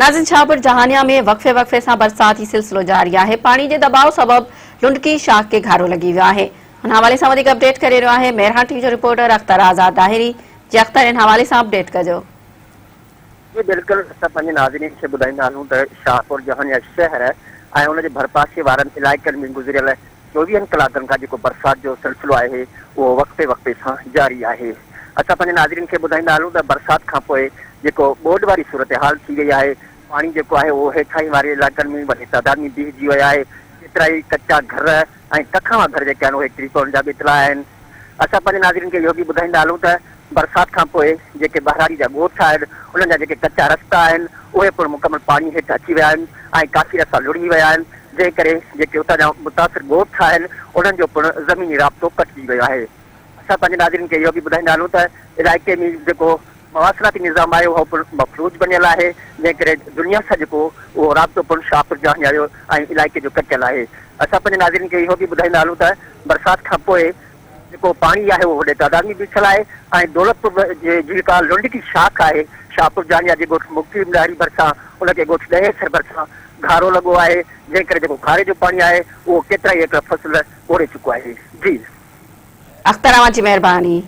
नाज़रीन, शाहपुर जहानिया में वक्फे वक्फे से बरसाती सिलसिलो जारी है। पानी के दबाव सबब लुंडकी शाख के घारो लगी हुआ है। उन हवाले से वधीक अपडेट करे रहा है मेरहा टीवी जो रिपोर्टर अख्तर आज़ाद दाहिरी। जी अख्तर, इन हवाले से अपडेट कजो। जी बिल्कुल, पंहिंजे नाज़रीन खे ॿुधाईंदा आहियूं त शाहपुर जहानिया शहर ऐं उन जे भरपासे वारनि इलाइक़नि में गुज़िरियल 24 कलाकनि खां जेको बरसाति जो सिलसिलो आहे उहो वक़्फ़े वक़्फ़े सां जारी आहे। असां पंहिंजे नाज़रीन खे ॿुधाईंदा हलूं त बरसाति खां पोइ जेको ॿोॾि वारी सूरत हाल थी वई आहे। पाणी जेको आहे उहो हेठां वारे इलाइक़नि में वॾी तादाद में बीहजी विया आहे। केतिरा ई कचा घर ऐं कखावा घर जेके आहिनि उहे किरी पवण जा बि इतला आहिनि। असां पंहिंजे नाज़रीन खे इहो बि ॿुधाईंदा हलूं त बरसाति खां पोइ जेके बहिराड़ी जा ॻोठ आहिनि उन्हनि जा जेके कचा रस्ता आहिनि उहे पिणु मुकमल पाणी हेठि अची विया आहिनि ऐं काफ़ी रस्ता लुड़ी विया आहिनि, जंहिं करे जेके उतां जा मुतासिर ॻोठ आहिनि उन्हनि जो पिणु ज़मीनी राब्तो कटिजी वियो आहे। असां पंहिंजे नाज़रीन खे इहो बि ॿुधाईंदा हलूं त इलाइक़े में जेको मवासिलाती निज़ाम आहे उहो पिणु मफ़लूज बणियल आहे, जंहिं करे दुनिया सां जेको उहो राब्तो पिणु शाहपुर जहानिया जो ऐं इलाइक़े जो कटियल आहे। असां पंहिंजे नाज़रीन खे इहो बि ॿुधाईंदा हलूं त बरसाति खां पोइ जेको पाणी आहे उहो वॾे तादाद में बीठल आहे ऐं दौलतपुर जे जेका लुंडकी शाख आहे शाहपुर जहानिया जे ॻोठ मुक्ती ॾाढी भरिसां उनखे ॻोठ ॾहे सर भरिसां घारो लॻो आहे, जंहिं करे जेको घारे जो पाणी आहे उहो केतिरा ई एकड़ फसल ओड़े चुको आहे। जी अख्तर, अवां जी महिरबानी।